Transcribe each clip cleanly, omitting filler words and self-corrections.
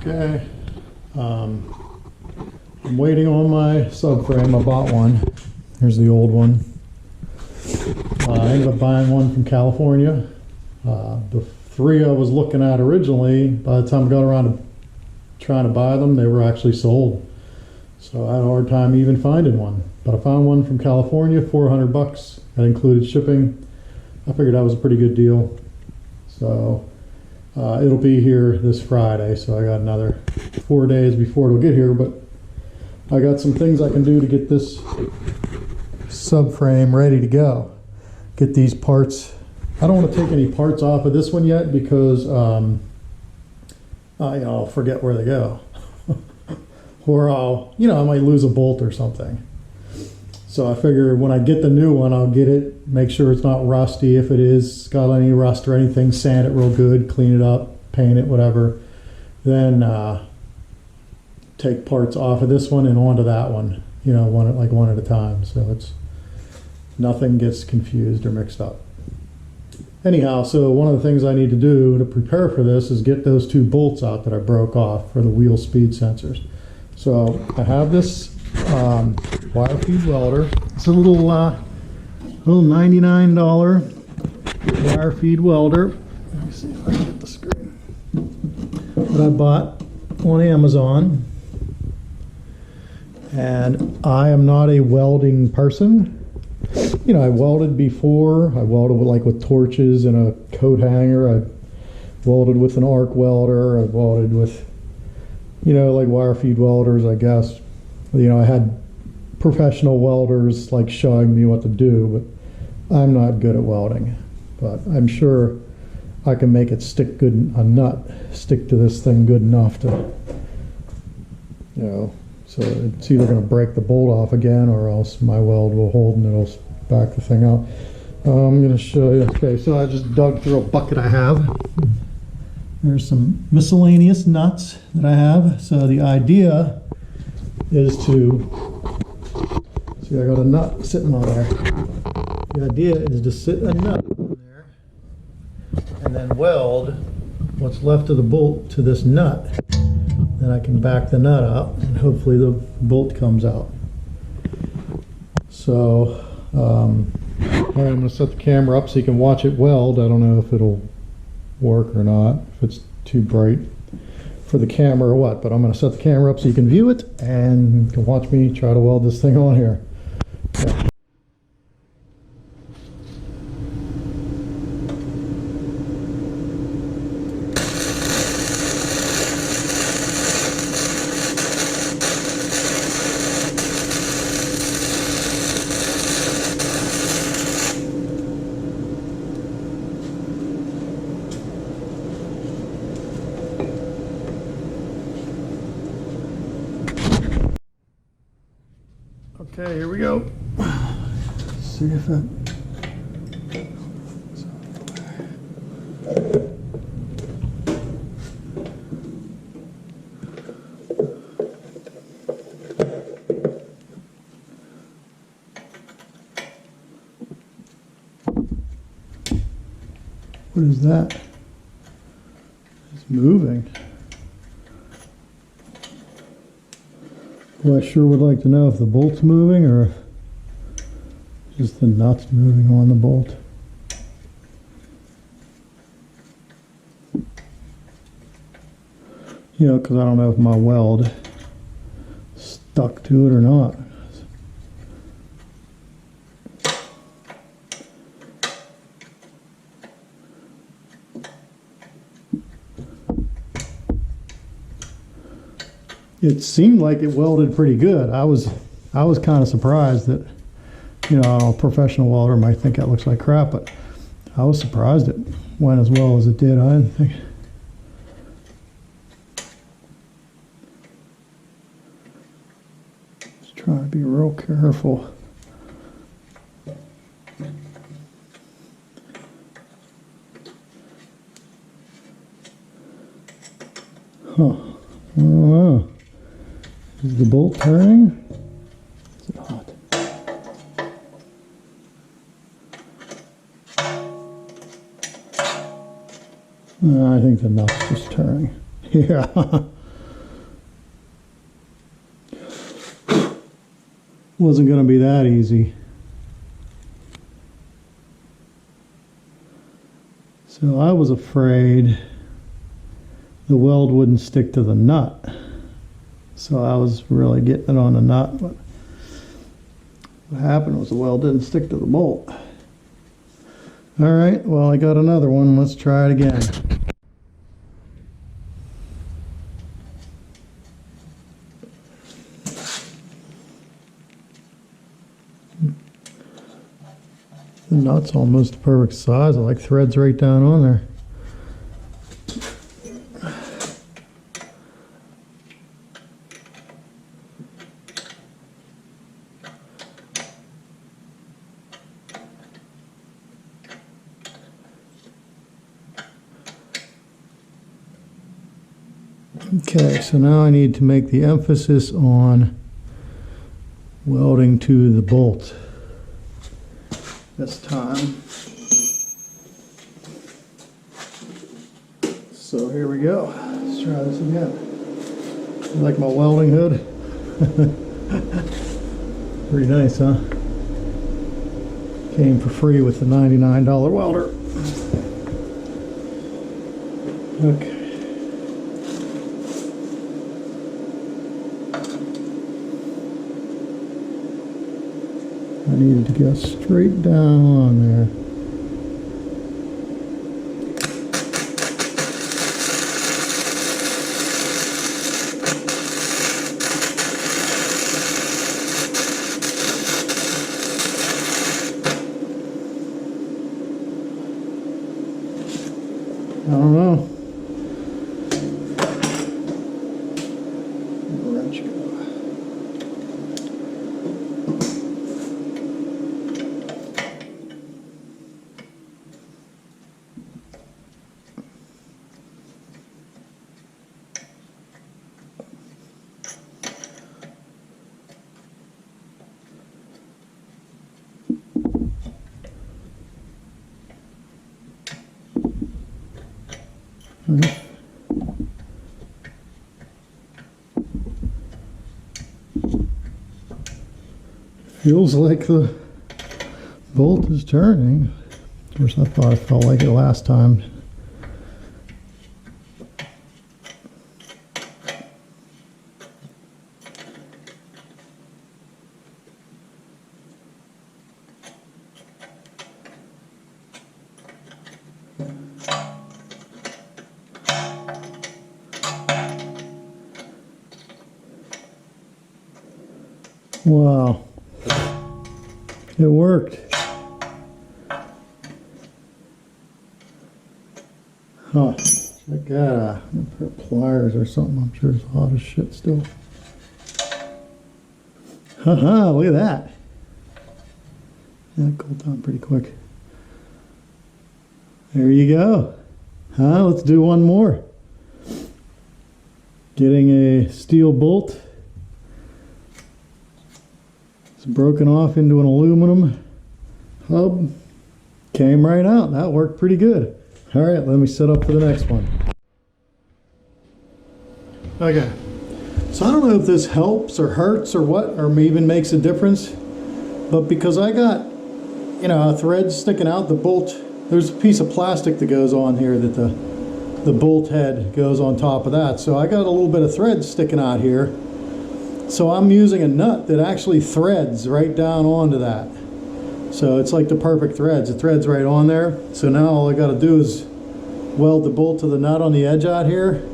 Okay, I'm waiting on my subframe. I bought one. Here's the old one. I ended up buying one from California. The three I was looking at originally, by the time I got around to trying to buy them, they were actually sold. So I had a hard time even finding one. But I found one from California, 400 bucks. That included shipping. I figured that was a pretty good deal. So it'll be here this Friday, so I got another 4 days before it'll get here, but I got some things I can do to get this subframe ready to go. Get these parts. I don't want to take any parts off of this one yet because I'll forget where they go. Or I might lose a bolt or something. So I figure when I get the new one, I'll get it, make sure it's not rusty. If it is got any rust or anything, sand it real good, clean it up, paint it, whatever. Then take parts off of this one and onto that one, one at a time. So it's nothing gets confused or mixed up. Anyhow, so one of the things I need to do to prepare for this is get those two bolts out that I broke off for the wheel speed sensors. So I have this wire feed welder. It's a little $99 wire feed welder. Let me see if I can get the screen. That I bought on Amazon. And I am not a welding person. I welded before. I welded with torches and a coat hanger. I welded with an arc welder. I welded with, like wire feed welders, I guess. I had professional welders showing me what to do, but I'm not good at welding. But I'm sure I can make it stick to this thing good enough to, so it's either going to break the bolt off again or else my weld will hold and it'll back the thing out. I'm going to show you. Okay, so I just dug through a bucket I have. There's some miscellaneous nuts that I have. So the idea is to, see, I got a nut sitting on there. The idea is to sit a nut on there and then weld what's left of the bolt to this nut. Then I can back the nut out and hopefully the bolt comes out. So, all right, I'm going to set the camera up so you can watch it weld. I don't know if it'll work or not, if it's too bright for the camera or what, but I'm going to set the camera up so you can view it and you can watch me try to weld this thing on here. Yeah. Okay, here we go. Let's see if that. What is that? It's moving. Well, I sure would like to know if the bolt's moving or if just the nuts moving on the bolt. Because I don't know if my weld stuck to it or not. It seemed like it welded pretty good. I was kind of surprised that, a professional welder might think that looks like crap, but I was surprised it went as well as it did. I didn't think. Just trying to be real careful. Huh. I don't know. Is the bolt turning? Is it hot? I think the nut's just turning. Yeah. wasn't going to be that easy. So I was afraid the weld wouldn't stick to the nut. So I was really getting it on the nut, but what happened was the weld didn't stick to the bolt. All right, well, I got another one. Let's try it again. The nut's almost the perfect size. I like threads right down on there. Okay, so now I need to make the emphasis on welding to the bolt this time. So here we go. Let's try this again. You like my welding hood? Pretty nice, huh? Came for free with the $99 welder. Okay. I needed to go straight down on there. I don't know. Wrench go. Feels like the bolt is turning. Of course, I thought I felt like it last time. Wow. It worked. Huh. Check that out. A pair of pliers or something. I'm sure it's hot as shit still. Haha, look at that. That cooled down pretty quick. There you go. Huh? Let's do one more. Getting a steel bolt. It's broken off into an aluminum hub. Came right out. That worked pretty good. All right, let me set up for the next one. Okay, so I don't know if this helps or hurts or what, or even makes a difference, but because I got, you know, a thread sticking out, the bolt, there's a piece of plastic that goes on here that the bolt head goes on top of that. So I got a little bit of thread sticking out here. So I'm using a nut that actually threads right down onto that. So it's like the perfect threads. It threads right on there. So now all I got to do is weld the bolt to the nut on the edge out here.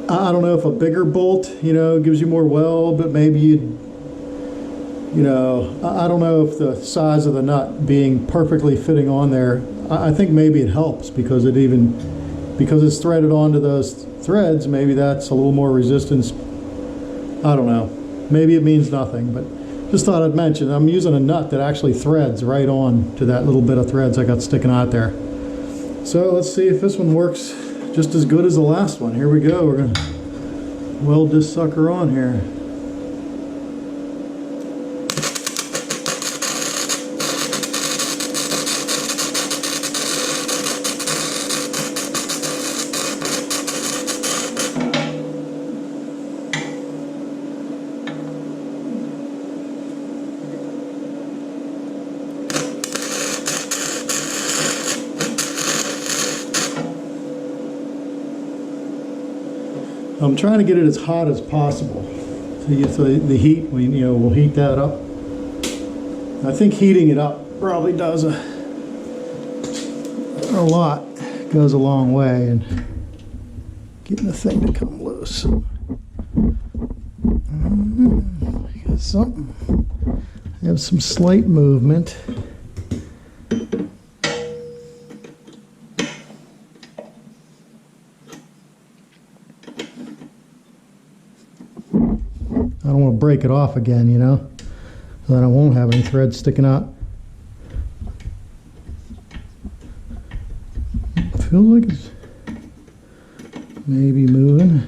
I don't know if a bigger bolt, you know, gives you more weld, but maybe you know, I don't know if the size of the nut being perfectly fitting on there, I think maybe it helps because because it's threaded onto those threads, maybe that's a little more resistance. I don't know. Maybe it means nothing, but just thought I'd mention I'm using a nut that actually threads right on to that little bit of threads I got sticking out there. So let's see if this one works just as good as the last one. Here we go. We're going to weld this sucker on here. I'm trying to get it as hot as possible. So the heat, we'll heat that up. I think heating it up probably does a lot, goes a long way in getting the thing to come loose. Got something. Have some slight movement. I don't want to break it off again, so then I won't have any threads sticking out. Feels like it's maybe moving.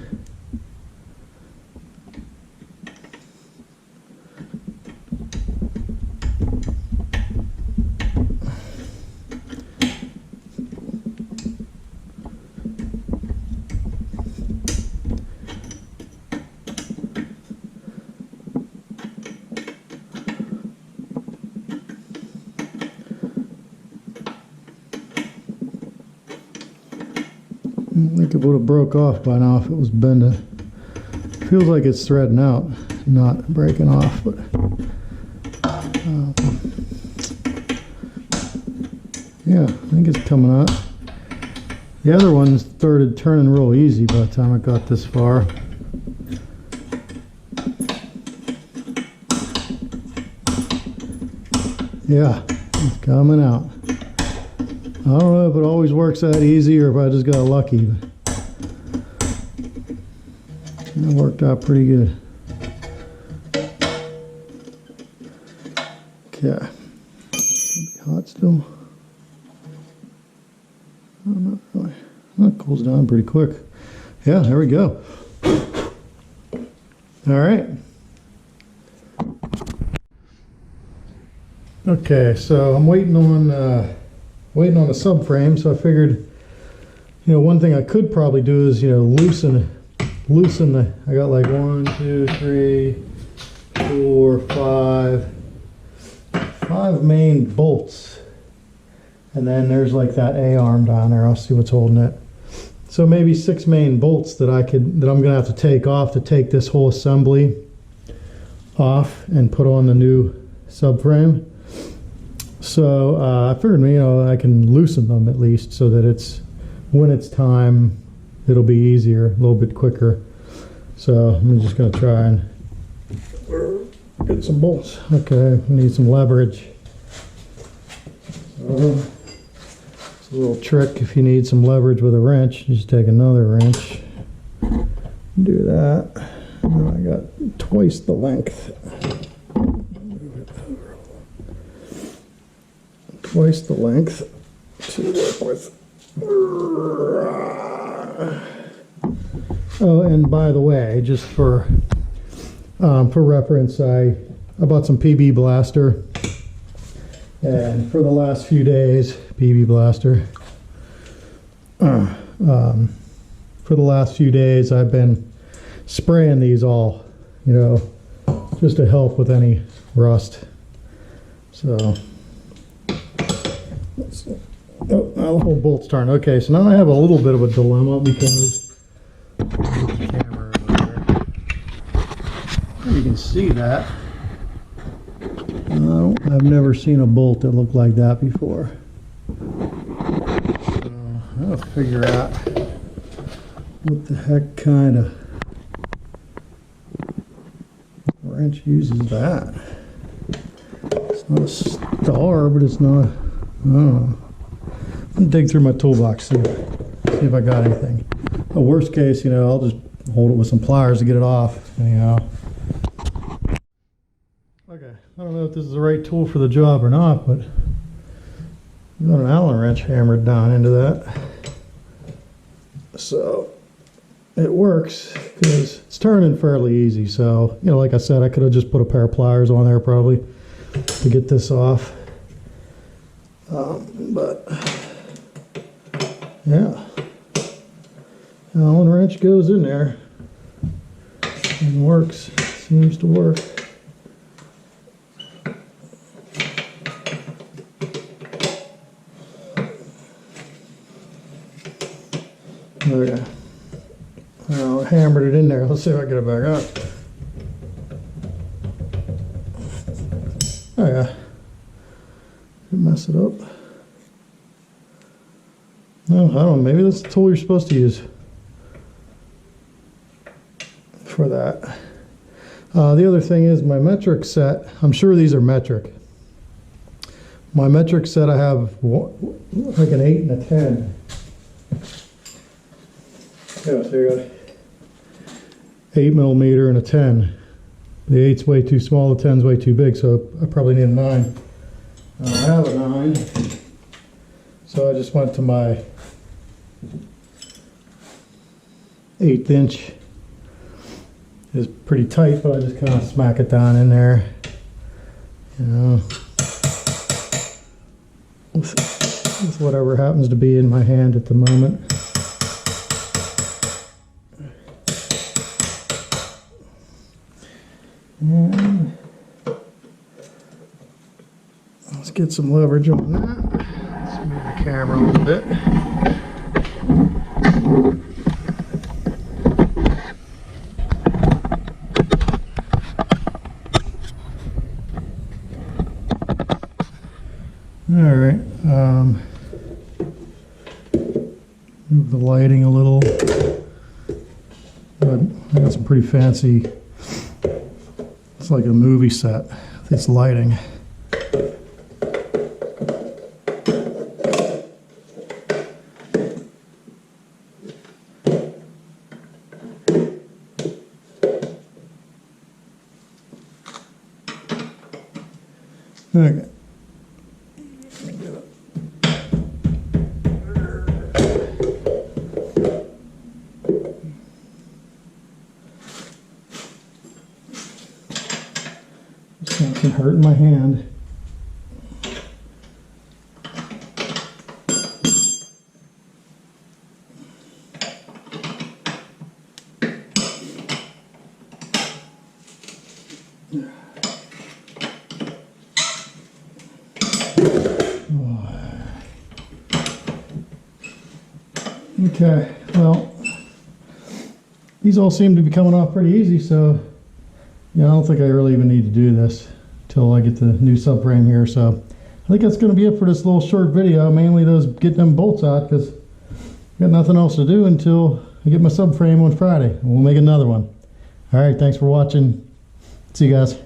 I think it would have broke off by now if it was bending. Feels like it's threading out, not breaking off, but yeah, I think it's coming out. The other one started turning real easy by the time I got this far. Yeah, it's coming out. I don't know if it always works that easy or if I just got lucky, but it worked out pretty good. Okay. Be hot still. Oh, not really. That cools down pretty quick. Yeah, there we go. All right. Okay, so I'm waiting on the subframe, so I figured, one thing I could probably do is, loosen the, I got like 1, 2, 3, 4, 5 main bolts. And then there's like that A-arm down there. I'll see what's holding it. So maybe 6 main bolts that I'm gonna have to take off to take this whole assembly off and put on the new subframe. So I figured, I can loosen them at least so that when it's time, it'll be easier, a little bit quicker. So I'm just going to try and get some bolts. Okay, we need some leverage. It's a little trick. If you need some leverage with a wrench, just take another wrench. Do that. And I got twice the length. Twice the length to work with. Oh, and by the way, just for reference, I bought some PB Blaster, and for the last few days, PB Blaster. For the last few days, I've been spraying these all, just to help with any rust. So. Oh, now the whole bolt's turned. Okay, so now I have a little bit of a dilemma because the camera over there. You can see that. I've never seen a bolt that looked like that before. So I'll figure out what the heck kind of wrench uses that. It's not a star, but it's not. I don't know. I'm gonna dig through my toolbox, see if I got anything. The worst case, I'll just hold it with some pliers to get it off. Anyhow. Okay, I don't know if this is the right tool for the job or not, but I've got an Allen wrench hammered down into that. So it works because it's turning fairly easy. So, like I said, I could have just put a pair of pliers on there probably to get this off. But yeah, Allen wrench goes in there and works, seems to work. Okay, now hammered it in there. Let's see if I get it back up. Oh yeah. Didn't mess it up. No, I don't know. Maybe that's the tool you're supposed to use for that. The other thing is my metric set. I'm sure these are metric. My metric set, I have like an 8 and a 10. Yeah, so you got 8mm and a 10. The 8's way too small, the 10's way too big, so I probably need a 9. I have a 9, so I just went to my 1/8 inch. It's pretty tight, but I just kind of smack it down in there, you know, with whatever happens to be in my hand at the moment. And let's get some leverage on that. Let's move the camera a little bit. All right. Move the lighting a little. But I got some pretty fancy. It's like a movie set, this lighting. Okay. Something hurting my hand. Okay, well, these all seem to be coming off pretty easy, so yeah, I don't think I really even need to do this till I get the new subframe here. So I think that's going to be it for this little short video, mainly those getting them bolts out, because I've got nothing else to do until I get my subframe on Friday. We'll make another one. All right, thanks for watching. See you guys.